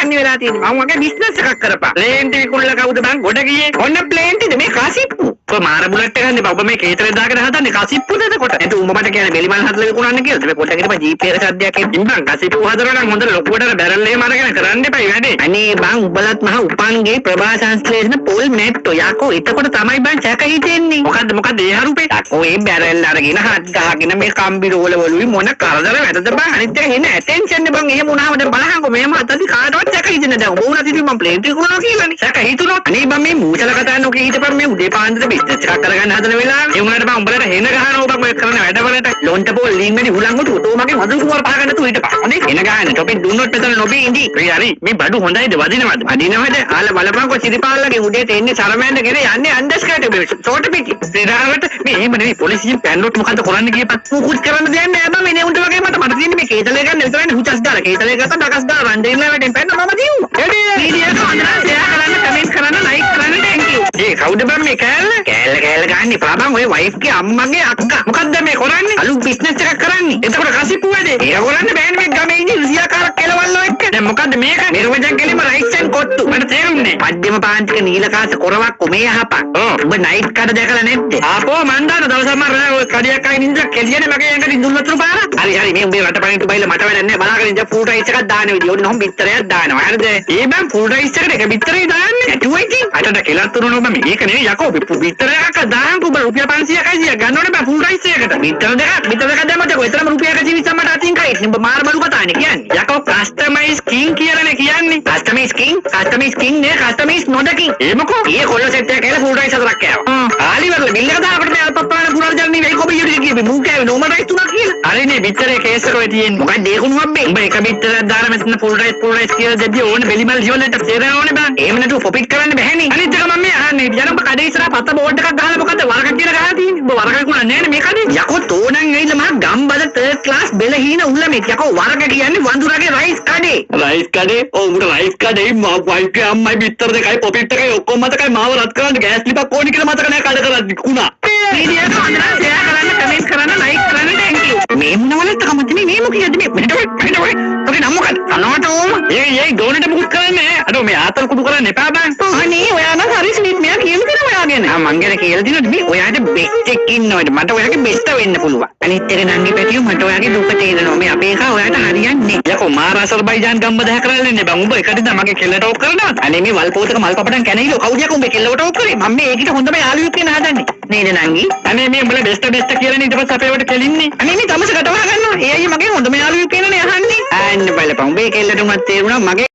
යන්නේ වෙලා තියෙන්නේ. මම වගේ බිස්නස් එකක් කරපන්. ප්ලේන් ටික කුල්ල කවුද බං ගොඩ ගියේ? ඔන්න ප්ලේන් ටික මේ කසිප්පු. ඔය මාර බුලට් එක ගන්න ඔබ මේ කේතරේ දාගෙන හදන්නේ කසිප්පුද එතකොට? එතකොට උඹ මට කියන්නේ බෙලිමල් හදලා විකුණන්න කියලා. මේ පොඩ්ඩක් හිටපන් ජීප් එක සද්දයක් එන්න බං. කසිප්පු හදනවා නම් හොඳ ලොකුවට බැරල් එකම අරගෙන කරන්න එපා වැඩේ. අනේ බං උඹලත් මහ උපන්ගේ ප්‍රභා සංශ්ලේෂණ පොල් නැට්ටෝ යකෝ එතකොට තමයි බං සැක හිතෙන්නේ. මොකද්ද ඒ හරුපේ? ඔය බැරල් අරගෙන හත් ගහගෙන මේ කම්බි රෝල වලුයි මොන කරදර වැටද බං. අනිත් එක එන්න ඇටෙන්ෂන් බං. එහෙම වුණාම දැන් බලහංකො මෙහෙම අතදි කාටවත් සැක හිතෙන්නේ දැන්. ඔබ උනා තිබි මම ප්ලේන් ටික කරනවා කියලානේ. සැක හිතුනොත් අනේ බං මේ මූචල කතා නොකී හිටපන් මේ උදේ පාන්දර බිස්නස් එකක් කරගන්න හදන වෙලාවේ. ඒ වුණාට බං උඹලට හෙන ගහනවා බං ඔය කරන වැඩවලට. ලොන්ට පොල් ලින් වැඩි හුලංගොට උතෝ මගේ මදුරු කුමාර පහගන්න තු හිටපන්. අනේ හෙන ගහන්න ටොපික් දුන්නොත් මෙතන නොබී ඉඳි. හරි මේ බඩු හොඳයිද වදිනවද? වදිනවද? ආල බලපන්කො සිරිපාල්ලගේ උඩේ තෙන්නේ සරමෑන්ද ගෙන යන්නේ අන්ඩර්ස්කර්ට් එක ෂෝට් පිටි. ශ්‍රීරාවට මේ එහෙම නෙමෙයි පොලිසියෙන් පැන්නොත් මොකද්ද කරන්න කියපන්. මුකුත් කරන්න දෙයක් නෑ බං. මේ උන්ට වගේ මට තියෙන්නේ මේ කේතලේ ගන්න විතරයි හුචස් දාලා. කේතලේ ගත්තා ඩකස් දාලා රන් දෙන්න වැඩෙන් පැන්න මම දියු. එඩේ වීඩියෝ එක අඳලා ෂෙයා කරන්න කමෙන්ට් කරන්න ලයික් කරන්න thank you. ඒ කවුද බං මේ කෑල්ල ගන්නේ පාපන් ඔය වයිෆ් ගේ අම්මගේ අක්කා. මොකද්ද මේ කරන්නේ? අලු බිස්නස් එකක් කරන්නේ. එතකොට කසිප්පු වැඩේ. ඒක කරන්න බෑනේ මේ ගමේ ඉන්නේ රුසියාකාරක් කෙලවල්ලෝ එක්ක. දැන් මොකද්ද මේක? නිර්වචන කෙලිම රයිට්ස් ඇන් කොට්ටු. මට තේරුන්නේ. මධ්‍යම පාන්තික නීලකාස කොරවක් කොමේ අහපන්. ඔබ නයිට් කඩ දැකලා නැද්ද? ආපෝ මන් දාන දවසක් මම ඔය කඩියක් අයින් ඉඳලා කෙලියනේ මගේ ඇඟට ඉඳුල් වතුර පාරක්. හරි මේ උඹේ රටපයින්ට බයිලා මට වැඩක් නැහැ. බලාගෙන ඉඳ ෆුල් රයිස් එකක් දාන විදිය. ඕනේ නම් බිත්තරයක් දානවා. හරිද? ඒ බං ෆුල් රයිස් එකට එක බිත්තරේ දාන්නේ. ඇටුවයි ඉතින්. අතට කෙලක් තුනන ඔබ මේක නෙවෙයි යකෝ. බිත්තරයක් දාන්න ඔබ රුපියල් 500යි ගන්න ඕනේ බං ෆුල් රයිස් එකට. බිත්තර දෙකක් දැම්මද කොහෙතරම් රුපියල් 120 මට අතින් කයි. නුඹ මාර බඩු කතානේ කියන්නේ. යකෝ කස්ටමයිස් කින් කියලානේ කියන්නේ. කස්ටමයිස් කින් නේ කස්ටමයිස් නොදකින්. ඒ මොකෝ? ඊයේ කොල්ල සෙට් එක කියලා ෆුල් රයිස් හතරක් කෑවා. ආලිවර්ල බිල් එක දාපට මේ අල්පප්පාන පුරාජල්නි වෙයි කොබියුටි කියපේ මූ කෑවේ නෝම රයිස් තුනක් කියලා. හරිනේ බිත්තරේ කේස් එක ඔය තියෙන්නේ. මොකක්ද ඒ කුණු අම්බේ? උඹ එක බිත්තරයක් දාලා මෙතන ෆුල් රයිස් කියලා දෙද්දී ඕනේ බෙලිමල් ජීවලට තේරෙන්න ඕනේ බං. එහෙම නැතුව පොපිට් කරන්න බැහැනේ. අනිත් එක මම මේ අහන්නේ යන ඔබ කඩේ ඉස්සරහ පත බෝඩ් එකක් ගහලා මොකද වරක කියලා ගහලා තියෙන්නේ. ඔබ වරක කුණා නෑනේ මේ කඩේ. යකෝ තෝණන් ඇවිල්ලා මහා ගම්බද තර්ඩ් ක්ලාස් බෙලහීන උල්ලමෙක්. යකෝ වරක කියන්නේ වඳුරගේ රයිස් කඩේ. රයිස් කඩේ? ඔව් උඹට රයිස් කඩේ මා වයිෆ්ගේ අම්මයි බිත්තර දෙකයි පොපිට් එකයි ඔක්කොම මතකයි මාව රත් කරන්න ගෑස් ලිපක් ඕනි කියලා මතක නෑ කඩ කරද්දි කුණා. වීඩියෝ එක අඳලා ෂෙයා කරන්න කමෙන්ට් කරන්න ලයික් කරන්න thank you. මේ මොනවලට කමද මේ මොකද මේ මෙහෙට ඔය ඔගේ නම මොකද? අනවට ඕම. ඒ ගෝනට මුකුත් කරන්නේ නෑ. අර මේ ආතල් කුඩු කරන්න එපා බං. අනේ ඔයා නම් හරි ස්ලිප් මෙයා කියලා දෙනවා ඔයා ගැන. මං ගැන කියලා දිනවද මේ ඔයාට බෙස්ට් එකක් ඉන්නවද? මට ඔයාගේ බෙස්ට් වෙන්න පුළුවන්. අනිත් එක නංගි පැටියෝ මට ඔයාගේ දුක තේරෙනවා. මේ අපේ එකා ඔයාට හරියන්නේ නෑ. යකෝ මාර අසර්බයිජාන් ගම්බද හැකරල්ලන්නේ බං. උඹ එකටද මගේ කෙල්ල ටෝක් කරනවද? අනේ මේ වල්පෝතක මල් පපටන් කැනයිලෝ කවුද යකෝ උඹේ කෙල්ලව ටෝක් කරේ? මම මේ ඒකිට හොඳම යාළුවෙක් වෙන හදන්නේ. නේද නංගි? අනේ මේ උඹලා බෙස්ට් කියලානේ ඊට පස්සේ අපේ වට කෙලින්නේ. අනේ මේ තමස කටවහ ගන්නවා. ඒ අයියා මගේ හොඳම යාළුවෙක් වෙනනේ අහන්නේ. අන්න බලපන් උඹේ කෙල්ලට උනත් තේරුණා මගේ